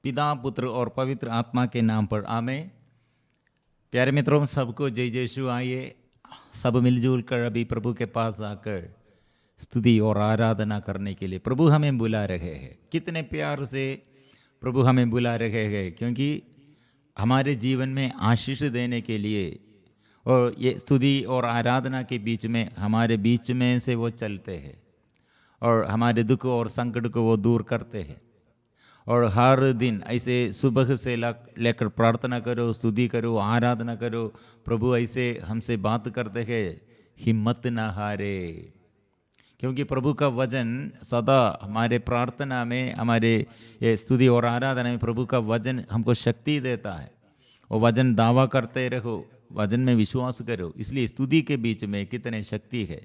पिता, पुत्र और पवित्र आत्मा के नाम पर आमेन। प्यारे मित्रों, सबको जय जय यीशु। आइए सब मिलजुल कर अभी प्रभु के पास आकर स्तुति और आराधना करने के लिए प्रभु हमें बुला रहे हैं। कितने प्यार से प्रभु हमें बुला रहे हैं, क्योंकि हमारे जीवन में आशीष देने के लिए और ये स्तुति और आराधना के बीच में हमारे बीच में से वो चलते हैं और हमारे दुख और संकट को वो दूर करते हैं। और हर दिन ऐसे सुबह से लेकर प्रार्थना करो, स्तुति करो, आराधना करो। प्रभु ऐसे हमसे बात करते हैं, हिम्मत ना हारे, क्योंकि प्रभु का वचन सदा हमारे प्रार्थना में, हमारे ये स्तुति और आराधना में प्रभु का वचन हमको शक्ति देता है। वो वचन दावा करते रहो, वचन में विश्वास करो। इसलिए स्तुति के बीच में कितने शक्ति है।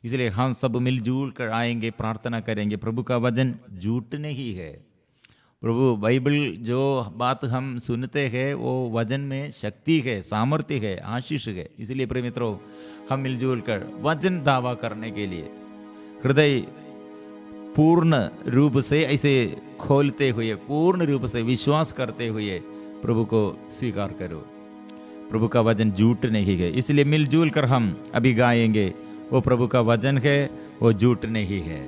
इसलिए हम सब मिलजुल कर आएंगे, प्रार्थना करेंगे। प्रभु का वचन झूठ नहीं है। प्रभु बाइबल जो बात हम सुनते हैं वो वचन में शक्ति है, सामर्थ्य है, आशीष है। इसलिए प्रिय मित्रों, हम मिलजुल कर वचन दावा करने के लिए हृदय पूर्ण रूप से ऐसे खोलते हुए, पूर्ण रूप से विश्वास करते हुए प्रभु को स्वीकार करो। प्रभु का वचन झूठ नहीं है। इसलिए मिलजुल कर हम अभी गाएंगे, वो प्रभु का वचन है, वो झूठ नहीं है।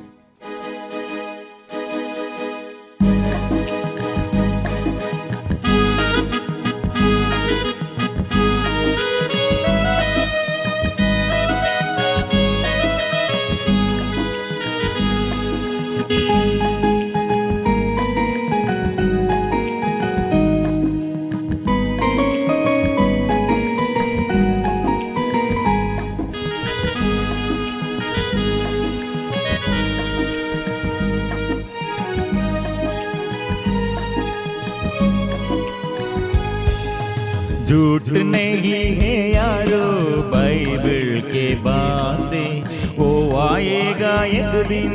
झूठ नहीं है यारो बाइबल के बातें, वो आएगा एक दिन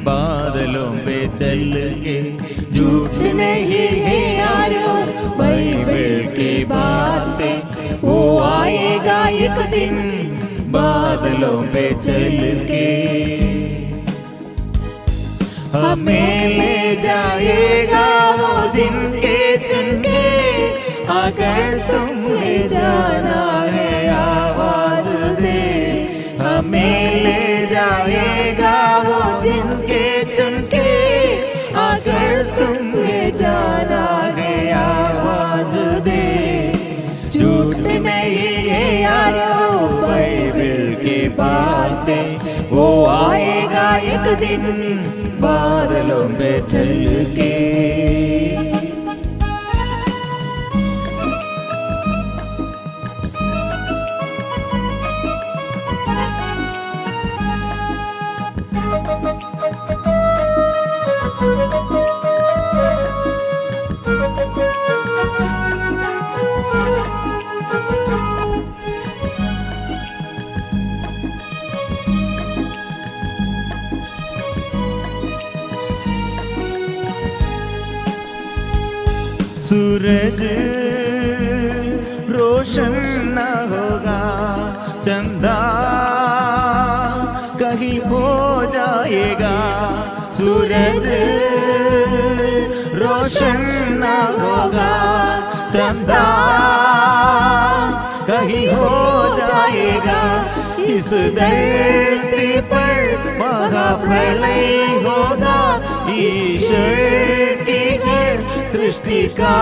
बादलों पे चल के। झूठ नहीं है यारो बाइबल की बातें, वो आएगा एक दिन बादलों पे चल के। हमें ले जाएगा वो जिनके चुन के, अगर तुम्हें जाना है आवाज दे। हमें ले जाएगा वो जिनके चुन के, अगर तुम्हें जाना है आवाज दे। झूठ नहीं है यारो बाइबल की बातें, वो आएगा एक दिन बादलों पे चल के। सूरज रोशन न होगा, चंदा कहीं हो जाएगा। सूरज रोशन न होगा, चंदा कहीं हो जाएगा। इस धरती पर महाप्रलय होगा, ईश्वर की सृष्टि का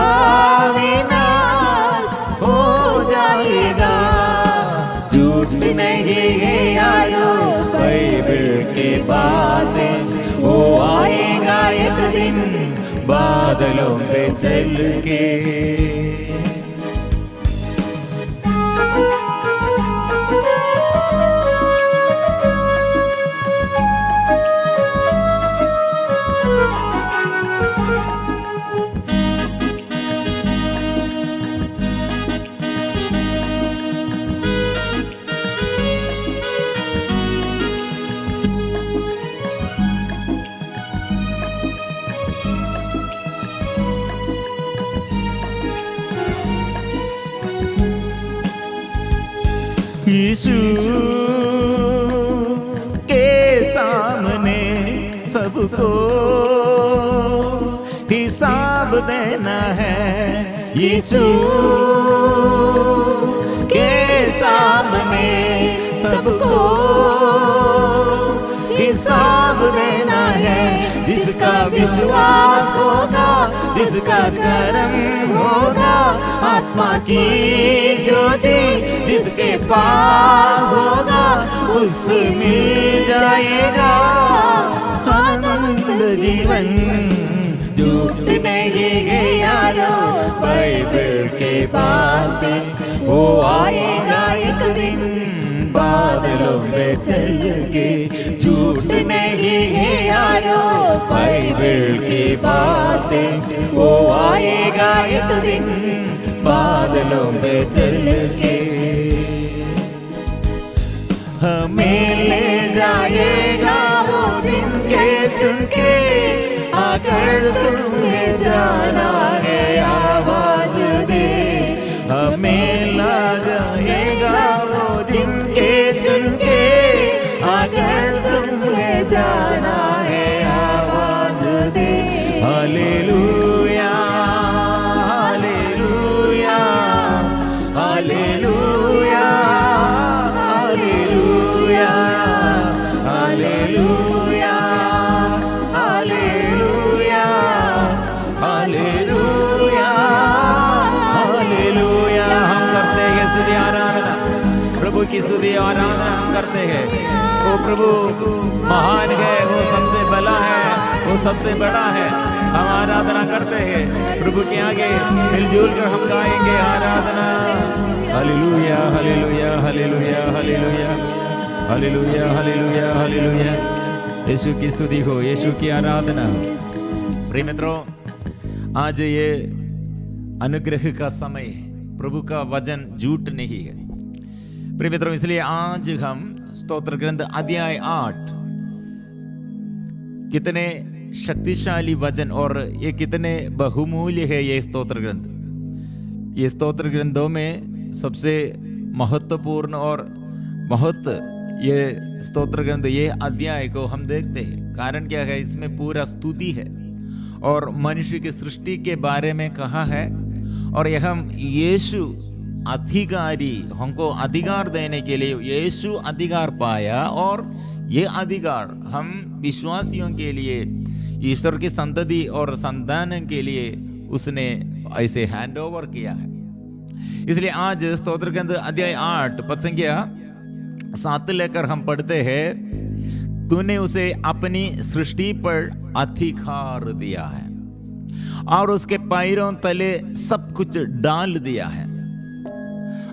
विनाश हो जाएगा। झूठ नहीं है यारो बाइबल की बातें, वो आएगा एक दिन बादलों पे चल के। यीशु के सामने सबको हिसाब देना है यीशु के सामने सबको हिसाब देना है। जिसका विश्वास होगा, जिसका कर्म होगा, आत्मा की ज्योति जिसके पास होगा, उससे मिल जाएगा आनंद जीवन। झूठ नहीं है यारो बाइबल के बातें, वो आएगा एक दिन बादलों में चल के। झूठ नहीं है यारो बाइबल की बातें, वो आएगा एक दिन बादलों में चल के। हमें ले जाएगा वो जिनके चुनके, आकर तुम्हें जाना है आवाज दे। हमें ला जाएगा वो जिनके चुनके, आकर तुम्हें जाना है आवाज दे। हालेलुया हालेलुया हालेलुया हालेलुया हालेलुया हालेलुया हालेलुया हालेलुया। हम करते हैं स्तुति आराधना, प्रभु की स्तुति आराधना हम करते हैं। वो प्रभु महान है, वो सबसे भला है, वो सबसे बड़ा है। हम आराधना करते हैं प्रभु के आगे मिलजुल कर हम गाएंगे आराधना। हालेलुया हालेलुया हालेलुया हालेलुया हालेलुया हालेलुया हालेलुया। यीशु की स्तुति हो, यीशु की आराधना हो। प्रिय मित्रों, आज ये अनुग्रह का समय है, प्रभु का वचन झूठ नहीं है। प्रिय मित्रों, इसलिए आज हम स्तोत्र ग्रंथ अध्याय 8, कितने शक्तिशाली वचन और ये कितने बहुमूल्य है ये स्तोत्र ग्रंथ। ये स्तोत्र ग्रंथों में सबसे महत्वपूर्ण और ये स्तोत्र ग्रंथ, ये अध्याय को हम देखते हैं। कारण क्या है, इसमें पूरा स्तुति है और मनुष्य की सृष्टि के बारे में कहा है। और यह हम यीशु अधिकारी, हमको अधिकार देने के लिए यीशु अधिकार पाया, और ये अधिकार हम विश्वासियों के लिए, ईश्वर की संतति और संतान के लिए उसने ऐसे हैंड ओवर किया है। इसलिए आज स्तोत्र ग्रंथ अध्याय 8 पद संख्या 7 लेकर हम पढ़ते हैं। तूने उसे अपनी सृष्टि पर अधिकार दिया है और उसके पैरों तले सब कुछ डाल दिया है।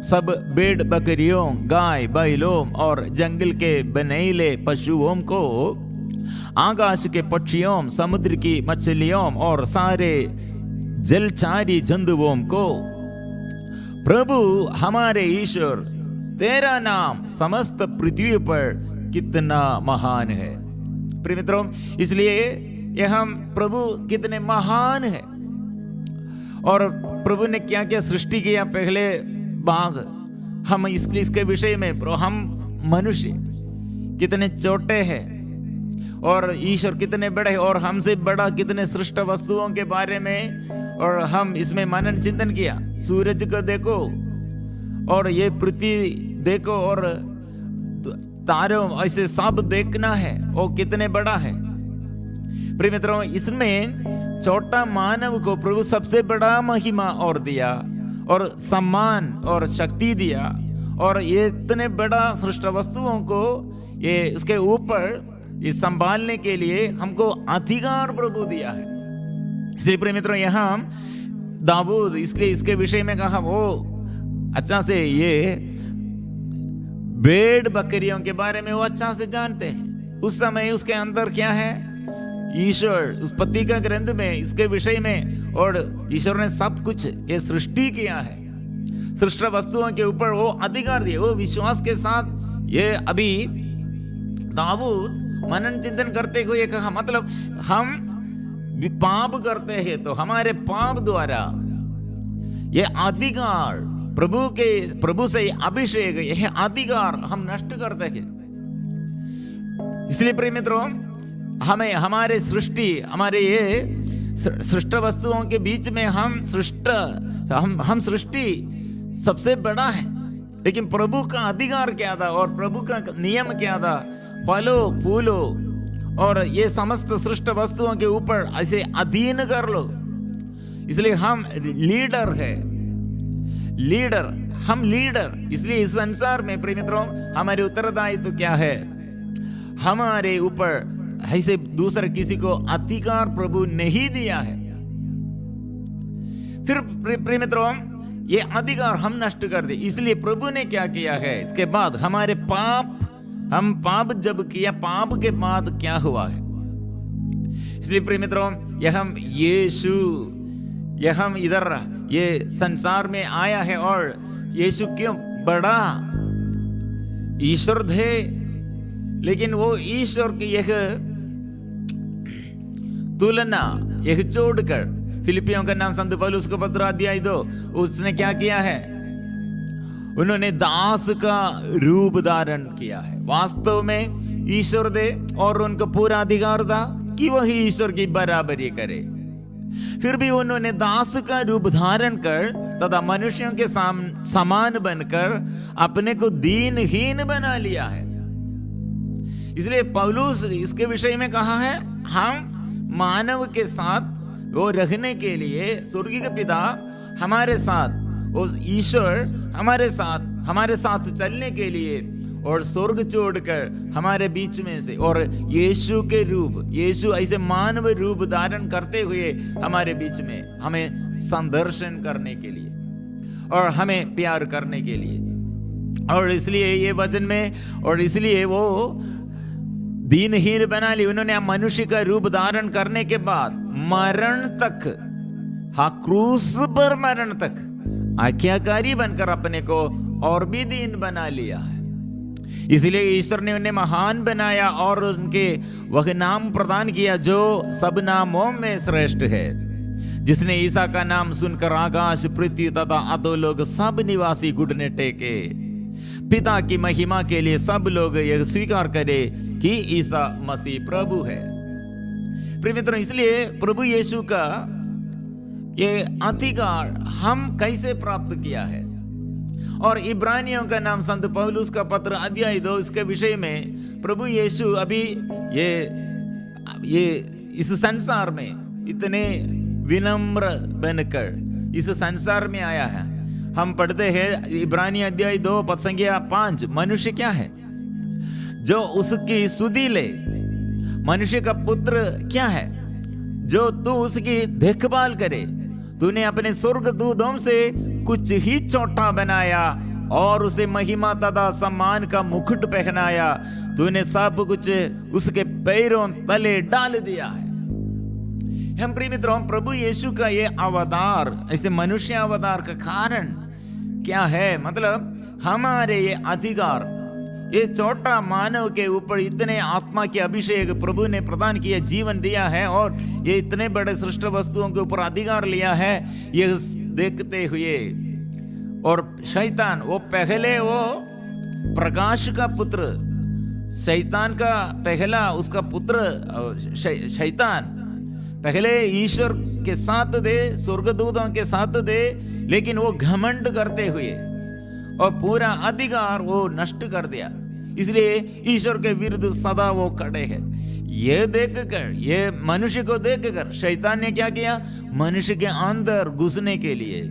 सब भेड़ बकरियों, गाय बैलों और जंगल के बनेले पशुओं को, आकाश के पक्षियों, समुद्र की मछलियों और सारे जलचारी जंतुओं को। प्रभु हमारे ईश्वर, तेरा नाम समस्त पृथ्वी पर कितना महान है। प्रिय मित्रों, इसलिए यह हम प्रभु कितने महान है और प्रभु ने क्या क्या सृष्टि किया पहले भाग, हम इसके विषय में, हम मनुष्य कितने छोटे हैं और ईश्वर कितने बड़े हैं, और हमसे बड़ा कितने सृष्ट वस्तुओं के बारे में, और हम इसमें मनन चिंतन किया। सूरज को देखो और ये पृथ्वी देखो और तारों, ऐसे सब देखना है, वो कितने बड़ा है। प्रिय मित्रों, इसमें छोटा मानव को प्रभु सबसे बड़ा महिमा और दिया और सम्मान और शक्ति दिया, और ये इतने बड़ा सृष्ट वस्तुओं को ये उसके ऊपर ये संभालने के लिए हमको अधिकार प्रभु दिया है। इसलिए प्रिय मित्रों, यहाँ दाऊद इसके विषय में कहा, वो अच्छा से ये भेड़ बकरियों के बारे में वो अच्छा से जानते हैं। उस समय उसके अंदर क्या है, ईश्वर उत्पत्ति का ग्रंथ में इसके विषय में, और ईश्वर ने सब कुछ ये सृष्टि किया है, सृष्ट वस्तुओं के ऊपर वो अधिकार दिए। वो विश्वास के साथ ये अभी दाऊद मनन चिंतन करते हुए कहा, मतलब हम पाप करते हैं तो हमारे पाप द्वारा ये अधिकार प्रभु से अभिषेक, यह अधिकार हम नष्ट करते हैं। इसलिए प्रिय मित्रों, हमें हमारे सृष्टि, हमारे ये सृष्ट वस्तुओं के बीच में हम सृष्टि सबसे बड़ा है, लेकिन प्रभु का अधिकार क्या था और प्रभु का नियम क्या था? फलो फूलो और ये समस्त सृष्ट वस्तुओं के ऊपर ऐसे अधीन कर लो। इसलिए हम लीडर है, हम लीडर। इसलिए इस संसार में प्रिय मित्रों हमारे उत्तरदायित्व क्या है? हमारे ऊपर ऐसे दूसरे किसी को अधिकार प्रभु नहीं दिया है। फिर प्रिय मित्रों ये अधिकार हम नष्ट कर दे, इसलिए प्रभु ने क्या किया है? इसके बाद हमारे हम पाप जब किया, पाप के बाद क्या हुआ है? इसलिए प्रिय मित्रों हम इधर ये संसार में आया है और यीशु क्यों बड़ा ईश्वर थे, लेकिन वो ईश्वर की यह तुलना यह जोड़कर, फिलिपियों का नाम संत पौलुस को पत्र अध्याय 2, उसने क्या किया है? उन्होंने दास का रूप धारण किया है। वास्तव में ईश्वर थे और उनको पूरा अधिकार था कि वही ईश्वर की बराबरी करे, फिर भी उन्होंने दास का रूप धारण कर तथा मनुष्यों के समान बनकर अपने को दीनहीन बना लिया है। इसलिए पौलुस इसके विषय में कहा है, हम मानव के साथ वो रहने के लिए स्वर्गीय पिता हमारे साथ, उस ईश्वर हमारे साथ चलने के लिए और स्वर्ग छोड़कर हमारे बीच में से और यीशु ऐसे मानव रूप धारण करते हुए हमारे बीच में हमें संदर्शन करने के लिए और हमें प्यार करने के लिए, और इसलिए ये वचन में, और इसलिए वो दीनहीन बना ली। उन्होंने मनुष्य का रूप धारण करने के बाद मरण तक, क्रूस पर मरण तक आज्ञाकारी बनकर अपने को और भी दीन बना लिया है। इसलिए ईश्वर ने उन्हें महान बनाया और उनके वह नाम प्रदान किया जो सब नामों में श्रेष्ठ है, जिसने ईसा का नाम सुनकर आकाश पृथ्वी तथा अधोलोक सब निवासी घुटने टेके। पिता की महिमा के लिए सब लोग यह स्वीकार करें कि ईसा मसीह प्रभु है। प्रिय मित्रों, इसलिए प्रभु यीशु का ये अधिकार हम कैसे प्राप्त किया है? और इब्रानियों का नाम संत पौलुस का पत्र अध्याय 2, इसके विषय में प्रभु यीशु अभी ये इस संसार में इतने विनम्र बनकर इस संसार में आया है। हम पढ़ते हैं इब्रानी अध्याय 2 पद संख्या 5, मनुष्य क्या है जो उसकी सुधि ले? मनुष्य का पुत्र क्या है जो तू उसकी देखभाल करे? तूने अपने स्वर्गदूतों से कुछ ही छोटा बनाया और उसे महिमा तथा सम्मान का मुकुट पहनाया। तूने सब कुछ उसके पैरों तले डाल दिया है। हम प्रिय मित्रों, प्रभु यीशु का ये अवतार, ऐसे मनुष्य अवतार का कारण क्या है? मतलब हमारे ये अधिकार, ये छोटा मानव के ऊपर इतने आत्मा के अभिषेक प्रभु ने प्रदान किया, जीवन दिया है और ये इतने बड़े सृष्ट वस्तुओं के ऊपर अधिकार लिया है, ये देखते हुए। और शैतान वो पहले वो प्रकाश का पुत्र, शैतान का पहला उसका पुत्र शैतान पहले ईश्वर के साथ थे, स्वर्गदूतों के साथ थे, लेकिन वो घमंड करते हुए और पूरा अधिकार वो नष्ट कर दिया। इसलिए ईश्वर के विरुद्ध सदा वो खड़े हैं। ये देखकर, ये मनुष्य को देखकर शैतान ने क्या किया? मनुष्य के अंदर घुसने के लिए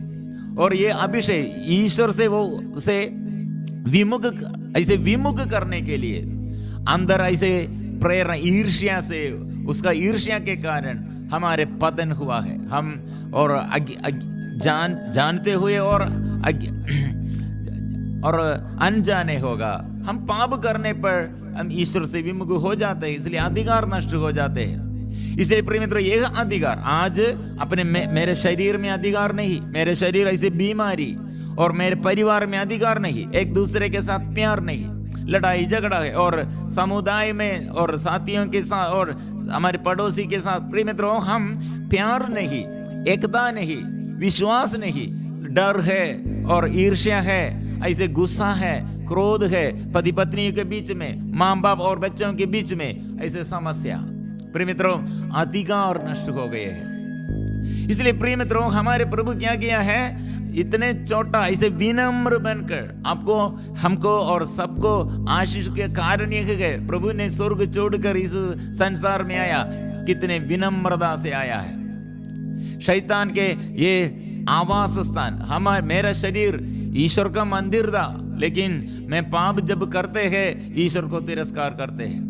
और ये अभिषेक ईश्वर से वो उसे विमुख करने के लिए अंदर ऐसे प्रेरणा, ईर्ष्या से, उसका ईर्ष्या के कारण हमारे पतन हुआ है। हम और जानते हुए और अनजाने होगा, हम पाप करने पर हम ईश्वर से विमुख हो जाते हैं, इसलिए अधिकार नष्ट हो जाते हैं। इसलिए प्रिय मित्रों, यह अधिकार आज अपने मेरे शरीर में अधिकार नहीं, मेरे शरीर ऐसे बीमारी, और मेरे परिवार में अधिकार नहीं, एक दूसरे के साथ प्यार नहीं, लड़ाई झगड़ा है, और समुदाय में और साथियों के साथ और हमारे पड़ोसी के साथ प्रिय मित्रों हम प्यार नहीं, एकता नहीं, विश्वास नहीं, डर है और ईर्ष्या है, ऐसे गुस्सा है, क्रोध है, पति पत्नी के बीच में, माँ बाप और बच्चों के बीच में ऐसे समस्या। प्रिय मित्रों, अधिकार नष्ट हो गए हैं। इसलिए प्रिय मित्रों, हमारे प्रभु क्या किया है, इतने छोटा इसे विनम्र बनकर आपको, हमको और सबको आशीष के कारण यह है, प्रभु ने स्वर्ग छोड़कर इस संसार में आया, कितने विनम्रता से आया है। शैतान के ये आवास स्थान, मेरा शरीर ईश्वर का मंदिर था, लेकिन मैं पाप जब करते हैं ईश्वर को तिरस्कार करते हैं।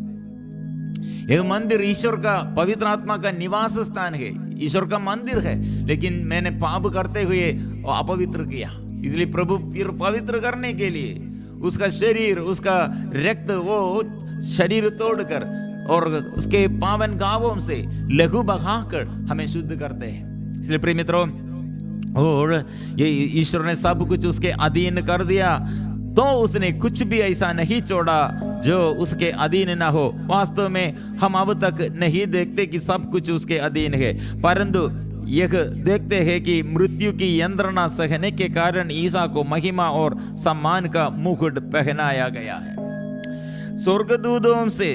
यह मंदिर ईश्वर का, पवित्र आत्मा का निवास स्थान है, ईश्वर का मंदिर है, लेकिन मैंने पाप करते हुए अपवित्र किया। इसलिए प्रभु फिर पवित्र करने के लिए उसका शरीर, उसका रक्त, वो शरीर तोड़कर और उसके पावन गावों से लहू बहाकर हमें शुद्ध करते हैं। इसलिए प्रिय मित्रों, और ये ईश्वर ने सब कुछ उसके अधीन कर दिया, तो उसने कुछ भी ऐसा नहीं छोड़ा जो उसके अधीन ना हो। वास्तव में हम अब तक नहीं देखते कि सब कुछ उसके अधीन है, परंतु यह देखते हैं कि मृत्यु की यंत्रणा सहने के कारण ईसा को महिमा और सम्मान का मुकुट पहनाया गया है। स्वर्गदूतों से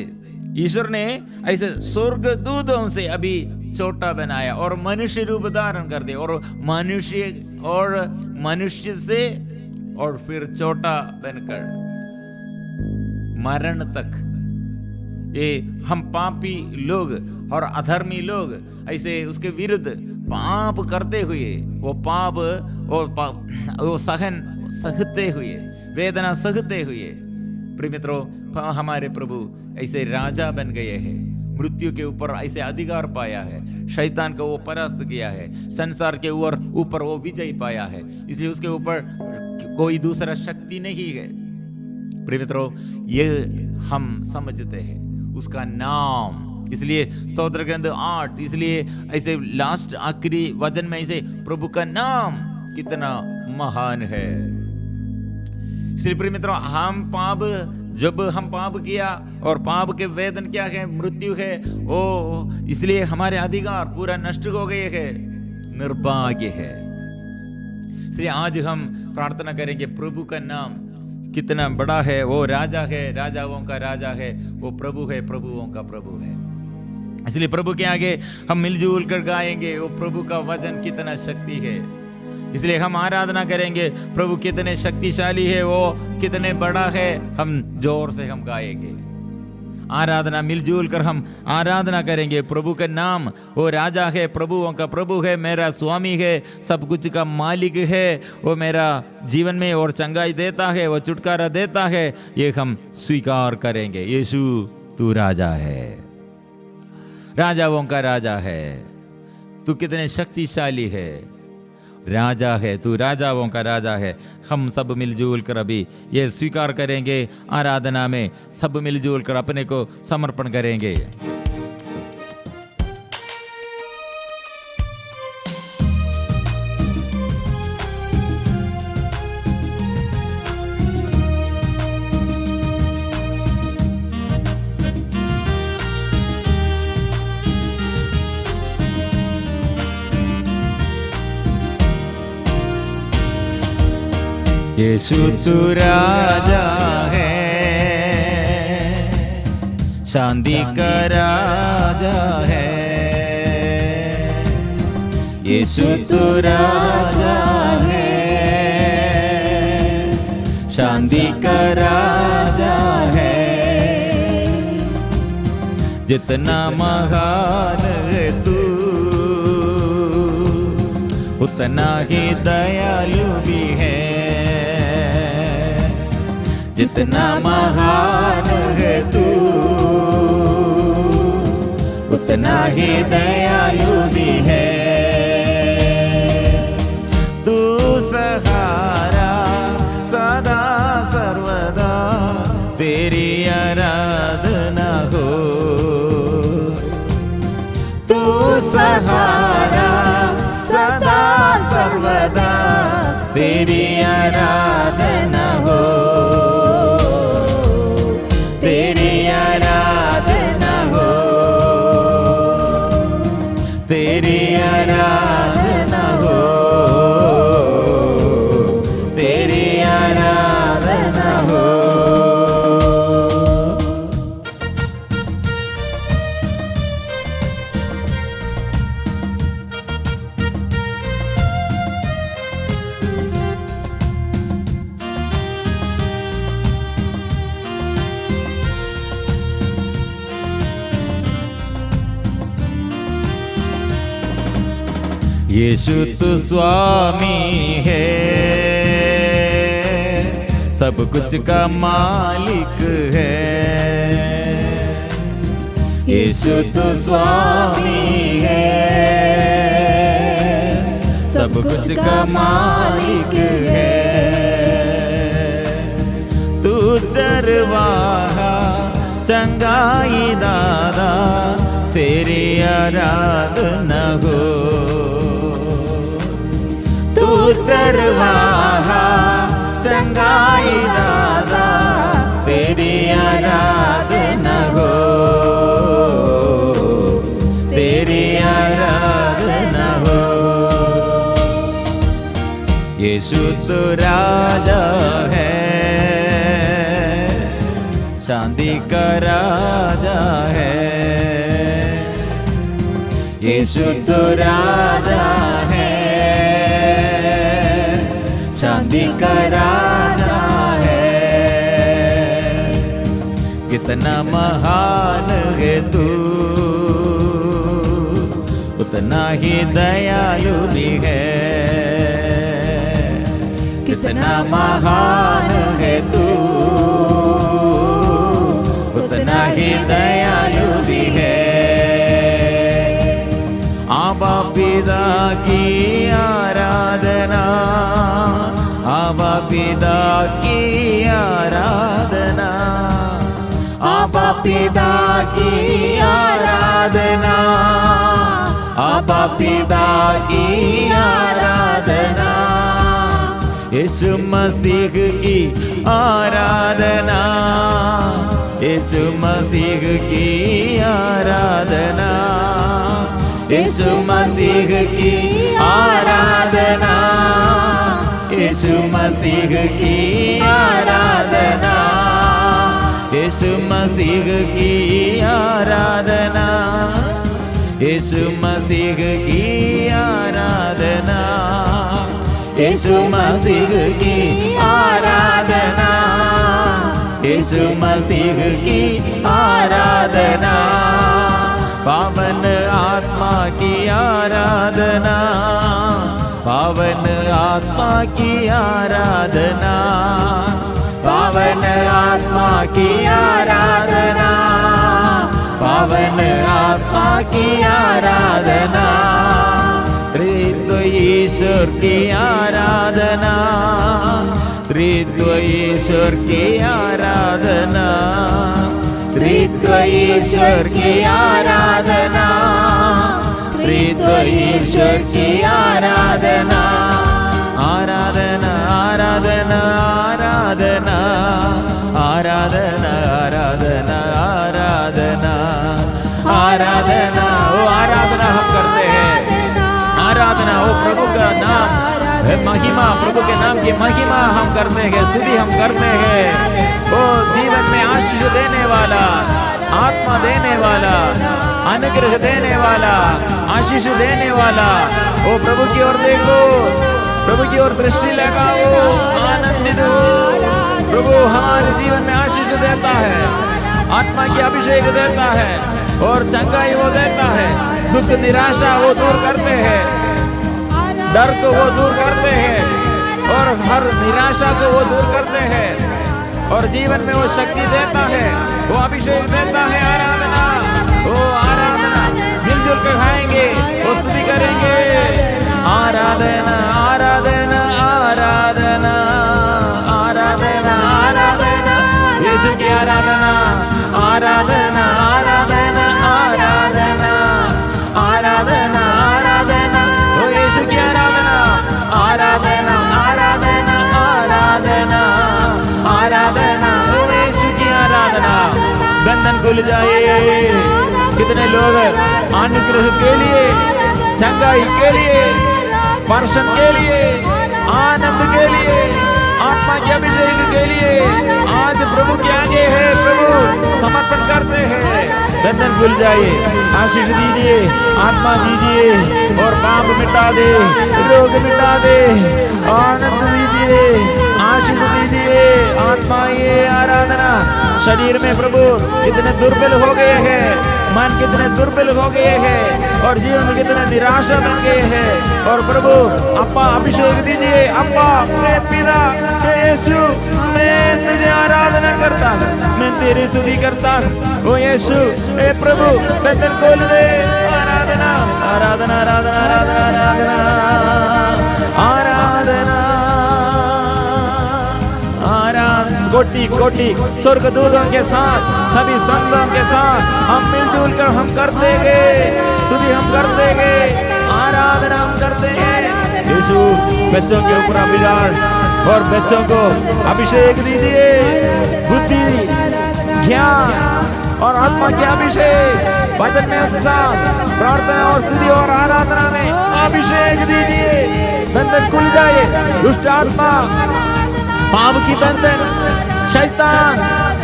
ईश्वर ने ऐसे स्वर्गदूतों से अभी छोटा बनाया और मनुष्य रूप धारण कर दिया, और मनुष्य से और फिर छोटा बनकर मरण तक, ये हम पापी लोग और अधर्मी लोग ऐसे उसके विरुद्ध पाप करते हुए, वो पाप और वो सहते हुए, वेदना सहते हुए, प्रिय मित्रों, हमारे प्रभु ऐसे राजा बन गए हैं, मृत्यु के ऊपर ऐसे अधिकार पाया है, शैतान को वो परास्त किया है, संसार के ऊपर वो विजय पाया है, इसलिए उसके ऊपर कोई दूसरा शक्ति नहीं है। प्रिय मित्रों, ये हम समझते हैं उसका नाम, इसलिए स्तोत्र ग्रंथ 8, इसलिए ऐसे लास्ट आखिरी वचन में ऐसे प्रभु का नाम कितना महान है। इसलिए प्रिय मित्रों, जब हम पाप किया, और पाप के वेदन क्या है, मृत्यु है, ओ इसलिए हमारे अधिकार पूरा नष्ट हो गए हैं, निर्भाग्य है। इसलिए आज हम प्रार्थना करेंगे, प्रभु का नाम कितना बड़ा है, वो राजा है, राजाओं का राजा है, वो प्रभु है, प्रभुओं का प्रभु है। इसलिए प्रभु के आगे हम मिलजुल कर गाएंगे, वो प्रभु का वचन कितना शक्ति है। इसलिए हम आराधना करेंगे, प्रभु कितने शक्तिशाली है, वो कितने बड़ा है, हम जोर से हम गाएंगे आराधना, मिलजुल कर हम आराधना करेंगे। प्रभु का नाम, वो राजा है, प्रभुओं का प्रभु है, मेरा स्वामी है, सब कुछ का मालिक है, वो मेरा जीवन में और चंगाई देता है, वो छुटकारा देता है, ये हम स्वीकार करेंगे। यीशु तू राजा है, राजाओं का राजा है, तू कितने शक्तिशाली है, राजा है, तू राजाओं का राजा है। हम सब मिलजुल कर अभी ये स्वीकार करेंगे, आराधना में सब मिलजुल कर अपने को समर्पण करेंगे। यीशु तू राजा है, शांति का राजा है, यीशु तू राजा है, शांति का राजा है। जितना महान है तू, उतना ही दयालु भी है। जितना महान है तू, उतना ही दयालु भी है। तू सहारा सदा सर्वदा, तेरी आराधना हो। तू सहारा सदा सर्वदा, तेरी आराधना हो। तेरी आराधना हो, तेरी आराधना हो, तेरी आराधना हो। यीशु तू स्वामी है, सब कुछ का मालिक है। यीशु तू स्वामी है, सब कुछ का मालिक है। तू चरवाहा चंगाई दादा, तेरी आराधना हो। तू चरवाहा चंगाई दादा, तेरी आराधना हो, तेरी आराधना हो। यीशु तो राजा है, शांति का राजा है। यीशु तो राजा है, शांति का राजा है। कितना महान है तू, उतना ही दयालु भी है। कितना महान है तू, उतना ही दयालु भी है। आबा पिता की आराधना, आबा पिता की आराधना, आबा पिता की आराधना, आबा पिता की आराधना। यीशु मसीह की आराधना, यीशु मसीह की आराधना, यीशु मसीह की आराधना, यीशु मसीह की आराधना, यीशु मसीह की आराधना, यीशु मसीह की आराधना, यीशु मसीह की आराधना, यीशु मसीह की आराधना। पावन आत्मा की आराधना, पावन आत्मा की आराधना, पावन आत्मा की आराधना, पावन आत्मा की आराधना। त्रित्व ईश्वर की आराधना, त्रित्व ईश्वर की आराधना, त्रित्व ईश्वर की आराधना, त्रित्व ईश्वर की आराधना। आराधना आराधना आराधना आराधना आराधना आराधना आराधना। वो आराधना हम करते हैं, आराधना वो प्रभु का नाम महिमा, प्रभु के नाम की महिमा हम करते हैं, स्तुति हम करते हैं। वो जीवन में आशीष देने वाला, आत्मा देने वाला, अनुग्रह देने वाला, आशीष देने वाला। वो प्रभु की ओर देखो, प्रभु की ओर दृष्टि लगाओ, आनंदित हो। प्रभु हमारे जीवन में आशीष देता है, आत्मा की अभिषेक देता है और चंगाई वो देता है। दुख निराशा वो दूर करते हैं, डर को वो दूर करते हैं और हर निराशा को वो दूर करते हैं और जीवन में वो शक्ति देता है, वो अभिषेक देता है। आराधना, वो आराधना मिलजुल कर खाएंगे, वो स्तुति करेंगे। आराधना आराधना आराधना आराधना आराधना, यीशु की आराधना, आराधना आराधना आराधना आराधना आराधना, वो यीशु की आराधना, आराधना आराधना आराधना आराधना, वो यीशु की आराधना। बंधन खुल जाए। कितने लोग अनुग्रह के लिए, चंगाई के लिए, स्पर्शन के लिए, आनंद के लिए, आत्मा के अभिषेक के लिए आज प्रभु के आगे है, प्रभु समर्पण करते हैं। बंधन खुल जाए, आशीष दीजिए, आत्मा दीजिए और पाप मिटा दे, रोग मिटा दे, आनंद दीजिए, आशीष दीजिए। आत्मा ये आराधना शरीर में प्रभु इतने दुर्बल हो गए हैं, मन कितने दुर्बल हो गए हैं और जीवन में कितने निराशा बन गए हैं। और प्रभु अप्पा अभिषेक दीजिए। अप्पा हे पिता हे यीशु, मैं तुझे आराधना करता हूँ, मैं तेरी स्तुति करता हूँ। ओ यीशु हे प्रभु बंधन खोल दे। आराधना आराधना आराधना आराधना आराधना आराधना आराधना। कोटि कोटि स्वर्गदूतों के साथ सभी संतों के साथ हम मिलजुल कर हम कर देंगे स्तुति, हम कर देंगे आराधना, हम कर देंगे। यीशु बच्चों के ऊपर अभिषेक और बच्चों को अभिषेक दीजिए, बुद्धि ज्ञान और आत्मा के अभिषेक, वचन में उत्साह, प्रार्थना और स्तुति और आराधना में अभिषेक दीजिए। बंधन खुल जाए, दुष्ट आत्मा, पाप की बंधन, शैतान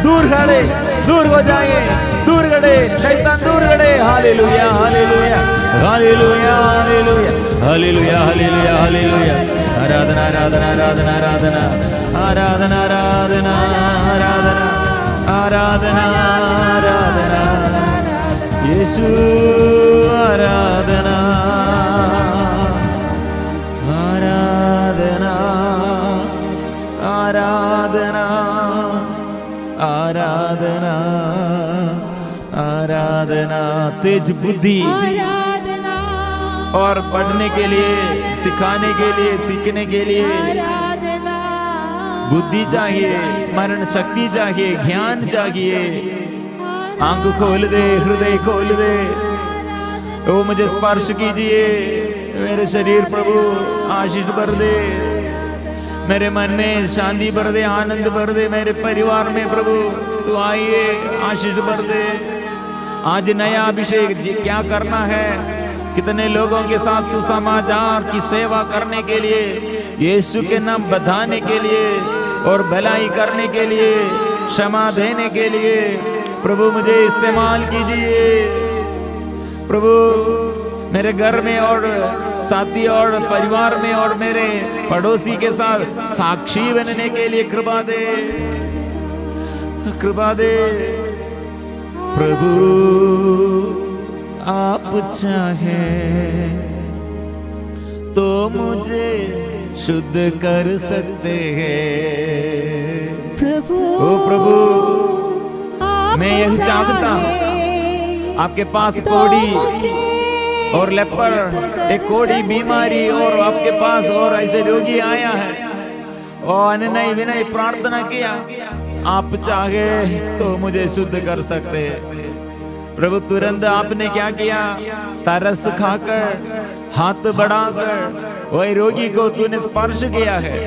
दूर खड़े, दूर हो जाए, दूर खड़े, शैतान दूर खड़े। हालेलुया हालेलुया हालेलुया हालेलुया हालेलुया हालेलुया हालेलुया। आराधना आराधना आराधना आराधना आराधना आराधना आराधना आराधना आराधना यीशु आराधना आराधना आराधना आराधना आराधना। तेज बुद्धि और पढ़ने के लिए, सिखाने के लिए, सीखने के लिए बुद्धि चाहिए, स्मरण शक्ति चाहिए, ज्ञान चाहिए। आंख खोल दे, हृदय खोल दे। ओ मुझे स्पर्श कीजिए, मेरे शरीर प्रभु आशीष भर दे, मेरे मन में शांति भर दे, आनंद भर दे, मेरे परिवार में प्रभु तू आइए आशीष भर दे। आज नया अभिषेक क्या करना है, कितने लोगों के साथ सुसमाचार की सेवा करने के लिए, यीशु के नाम बताने के लिए और भलाई करने के लिए, क्षमा देने के लिए प्रभु मुझे इस्तेमाल कीजिए। प्रभु मेरे घर में और साथी और परिवार में और मेरे पड़ोसी के साथ साक्षी बनने के लिए कृपा दे, कृपा दे। प्रभु आप चाहे तो मुझे शुद्ध कर सकते हैं प्रभु। ओ प्रभु मैं यही चाहता हूँ, आपके पास कोड़ी और लेपर एक कोड़ी बीमारी और आपके पास और ऐसे रोगी आया है और अननय विनय प्रार्थना किया, आप चाहे तो मुझे शुद्ध कर सकते हैं प्रभु। तुरंत आपने क्या किया, तरस खाकर हाथ बढ़ाकर वही रोगी को तूने स्पर्श किया है।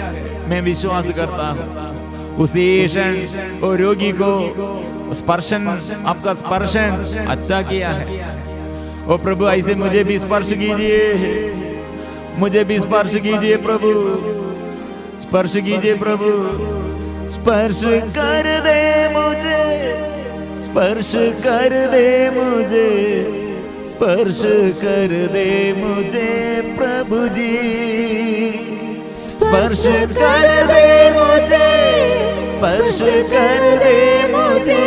मैं विश्वास करता हूँ उसी क्षण वो रोगी को स्पर्शन, आपका स्पर्शन अच्छा किया है। ओ प्रभु ऐसे मुझे भी स्पर्श कीजिए, मुझे भी स्पर्श कीजिए प्रभु, स्पर्श कीजिए प्रभु। स्पर्श कर दे मुझे, स्पर्श कर दे मुझे, स्पर्श कर दे मुझे प्रभु जी। स्पर्श कर दे मुझे, स्पर्श कर दे मुझे,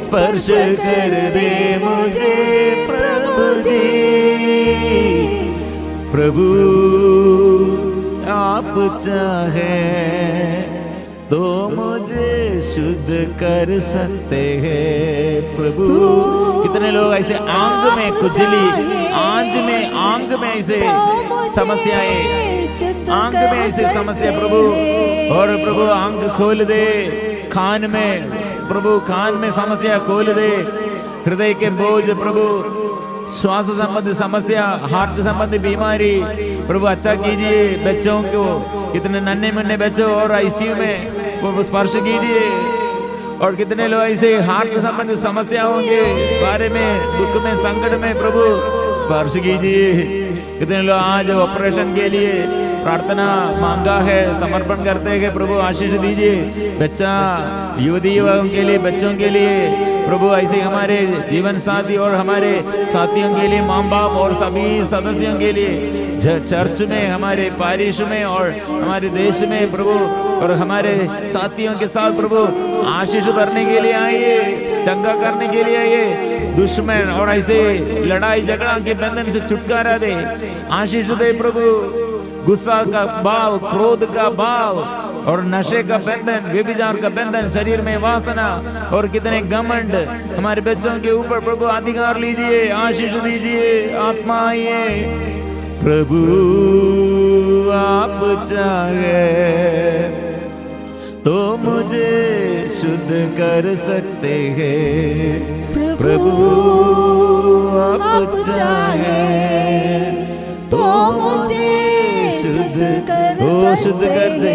स्पर्श कर दे मुझे प्रभु जी। प्रभु आप चाहे तो मुझे शुद्ध कर सकते हैं प्रभु। कितने लोग ऐसे आंग में खुजली, आंग में ऐसे समस्याएं, आंग में ऐसे समस्या प्रभु। और प्रभु आंग खोल दे, खान में प्रभु, खान में समस्या खोल दे, हृदय के बोझ प्रभु, श्वास संबंधी समस्या, हार्ट संबंधी बीमारी प्रभु अच्छा कीजिए। बच्चों को, कितने नन्हे मुन्ने बच्चों और आईसीयू में वो स्पर्श कीजिए। और कितने लोग ऐसे हार्ट संबंधी समस्या होंगे, बारे में दुख में संकट में प्रभु स्पर्श कीजिए। कितने लोग आज ऑपरेशन के लिए प्रार्थना मांगा है, समर्पण करते हैं प्रभु आशीष दीजिए। बच्चा, युवती युवाओं के लिए, बच्चों के लिए प्रभु ऐसे हमारे जीवन साथी और हमारे साथियों के लिए, माँ बाप और सभी सदस्यों के लिए, चर्च में, हमारे पारिश में और हमारे देश में प्रभु और हमारे साथियों के साथ प्रभु आशीष भरने के लिए आइए, चंगा करने के लिए आइए, दुश्मन और ऐसे लड़ाई झगड़ा के बंधन से छुटकारा दे। आशीष दे प्रभु। गुस्सा का भाव, क्रोध का भाव और नशे का बंधन, व्यभिचार का बंधन, शरीर में वासना और कितने घमंड हमारे बच्चों के ऊपर प्रभु अधिकार लीजिए, आशीष दीजिए। आत्मा आइए प्रभु, आप चाहे तो मुझे शुद्ध कर सकते हैं। प्रभु आप चाहे तो मुझे शुद्ध कर शुद्ध कर दे,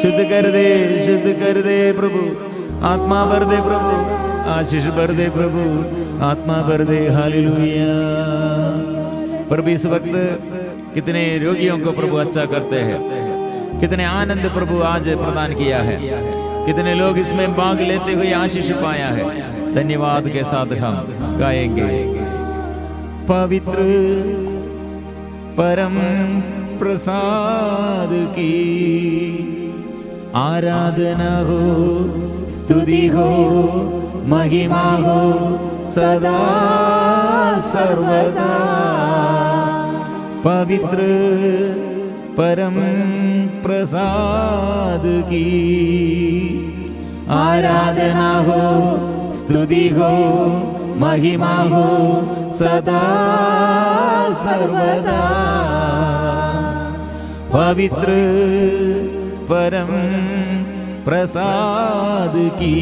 शुद्ध कर दे, शुद्ध कर दे प्रभु। आत्मा भर दे प्रभु, आशीष भर दे प्रभु, आत्मा भर दे। हालेलुया। प्रभु इस वक्त कितने रोगियों को प्रभु अच्छा करते हैं, कितने आनंद प्रभु आज प्रदान किया है, कितने लोग इसमें भाग लेते हुए आशीष पाया है। धन्यवाद के साथ हम गाएंगे। पवित्र परम प्रसाद की आराधना हो, स्तुति हो, महिमा हो सदा सर्वदा। पवित्र परम प्रसाद की आराधना हो, स्तुति हो, महिमा हो सदा सर्वदा। पवित्र परम प्रसाद की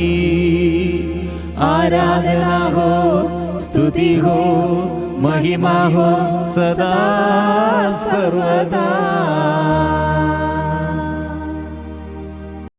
आराधना हो, स्तुति हो, महिमा हो सदा सर्वदा।